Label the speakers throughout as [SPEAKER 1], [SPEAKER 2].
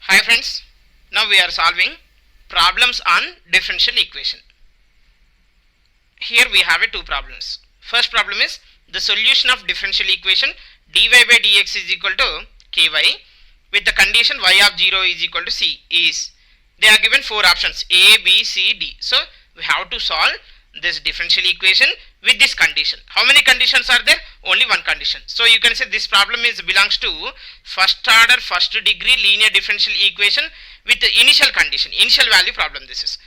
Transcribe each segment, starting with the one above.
[SPEAKER 1] Hi friends, now we are solving problems on differential equation. Here we have two problems. First problem is the solution of differential equation dy by dx is equal to ky with the condition y of 0 is equal to c is. They are given four options a, b, c, d. So we have to solve this differential equation with this condition. How many conditions are there? Only one condition. So you can say this problem belongs to first order first degree linear differential equation with the initial condition, initial value problem. This is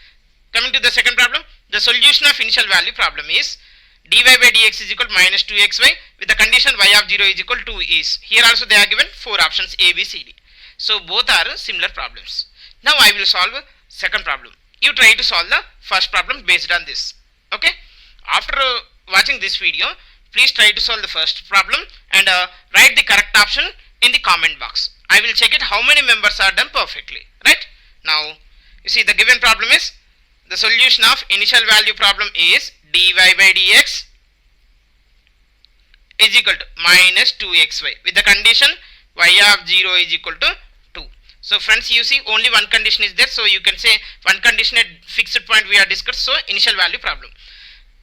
[SPEAKER 1] coming to the second problem. The solution of initial value problem is dy by dx is equal to minus 2xy with the condition y of 0 is equal to 2 is. Here also they are given four options a, b, c, d. So both are similar problems. Now I will solve second problem. You try to solve the first problem based on this. Okay. After watching this video, please try to solve the first problem and write the correct option in the comment box. I will check it how many members are done perfectly. Right. Now you see the given problem is the solution of initial value problem is dy by dx is equal to minus 2xy with the condition y of 0 is equal to 2. So friends, you see only one condition is there. So you can say one condition at fixed point we are discussed. So initial value problem.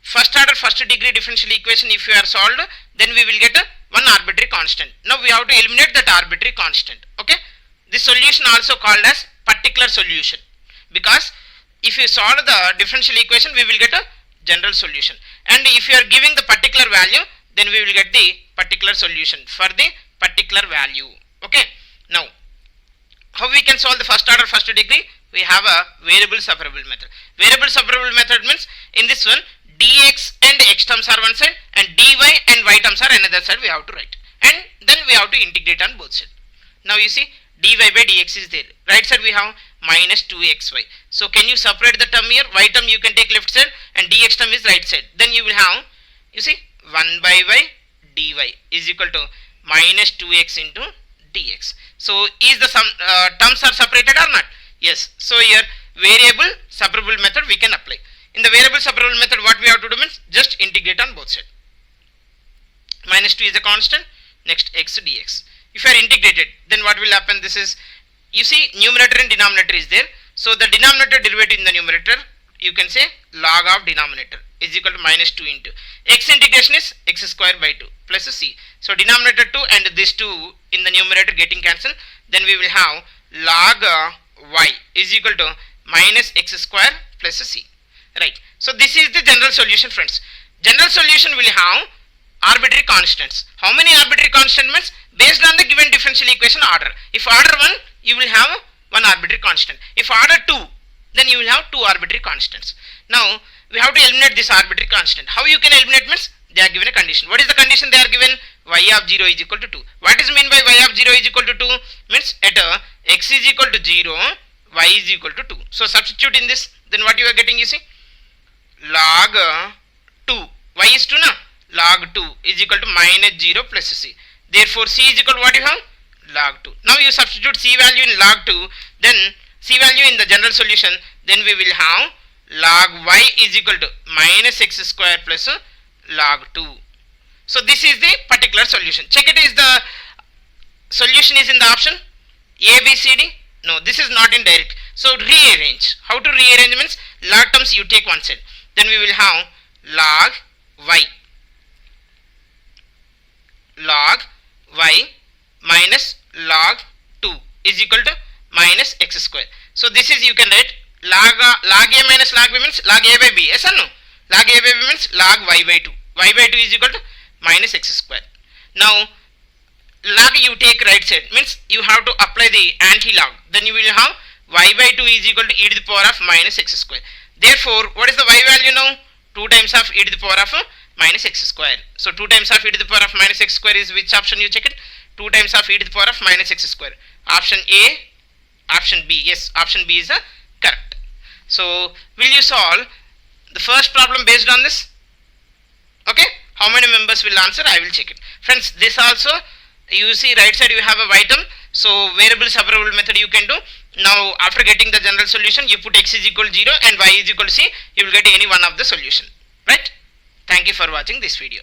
[SPEAKER 1] First order first degree differential equation if you are solved, then we will get one arbitrary constant. Now we have to eliminate that arbitrary constant. Okay. This solution also called as particular solution, because if you solve the differential equation we will get a general solution, and if you are giving the particular value then we will get the particular solution for the particular value. Okay. Now how we can solve the first order first degree? We have a variable separable method. Variable separable method means in this one dx and x terms are one side and dy and y terms are another side we have to write, and then we have to integrate on both sides. Now you see dy by dx is there, right side we have minus 2xy. So can you separate the term here? Y term you can take left side and dx term is right side. Then you will have, you see, 1 by y dy is equal to minus 2x into dx. So is the sum terms are separated or not? Yes. So here variable separable method we can apply. In the variable separable method what we have to do means just integrate on both sides. Minus 2 is a constant, next x dx. If you are integrated, then what will happen? This is, you see, numerator and denominator is there. So the denominator derivative in the numerator you can say log of denominator is equal to minus 2 into x integration is x square by 2 plus c. So denominator 2 and this 2 in the numerator getting cancelled, then we will have log y is equal to minus x square plus c. Right. So this is the general solution, friends. General solution will have arbitrary constants. How many arbitrary constants means? Based on the given differential equation order. If order 1, you will have one arbitrary constant. If order 2, then you will have two arbitrary constants. Now we have to eliminate this arbitrary constant. How you can eliminate means they are given a condition. What is the condition they are given? Y of 0 is equal to 2. What is mean by y of 0 is equal to 2? Means at x is equal to 0, y is equal to 2. So substitute in this, then what you are getting, you see, log 2, y is 2 now, log 2 is equal to minus 0 plus c. Therefore c is equal to what you have? Log 2. Now you substitute c value in log 2, then c value in the general solution, then we will have log y is equal to minus x square plus log 2. So this is the particular solution. Check it, is the solution is in the option a, b, c, d? No, this is not in direct. So rearrange. How to rearrange means log terms you take one side. Then we will have log y minus log 2 is equal to minus x square. So this is, you can write log a minus log b means log a by b. Yes or no? Log a by b means log y by 2. Y by 2 is equal to minus x square. Now log you take right side means you have to apply the anti-log. Then you will have y by 2 is equal to e to the power of minus x square. Therefore, what is the y value now? 2 times of e to the power of minus x square. So 2 times of e to the power of minus x square is which option? You check it. 2 times of e to the power of minus x square. Option A, option B. Yes, option B is correct. So will you solve the first problem based on this? Okay. How many members will answer? I will check it. Friends, this also, you see right side you have a y term. So variable separable method you can do. Now after getting the general solution, you put x is equal to 0 and y is equal to c. You will get any one of the solution. Right? Thank you for watching this video.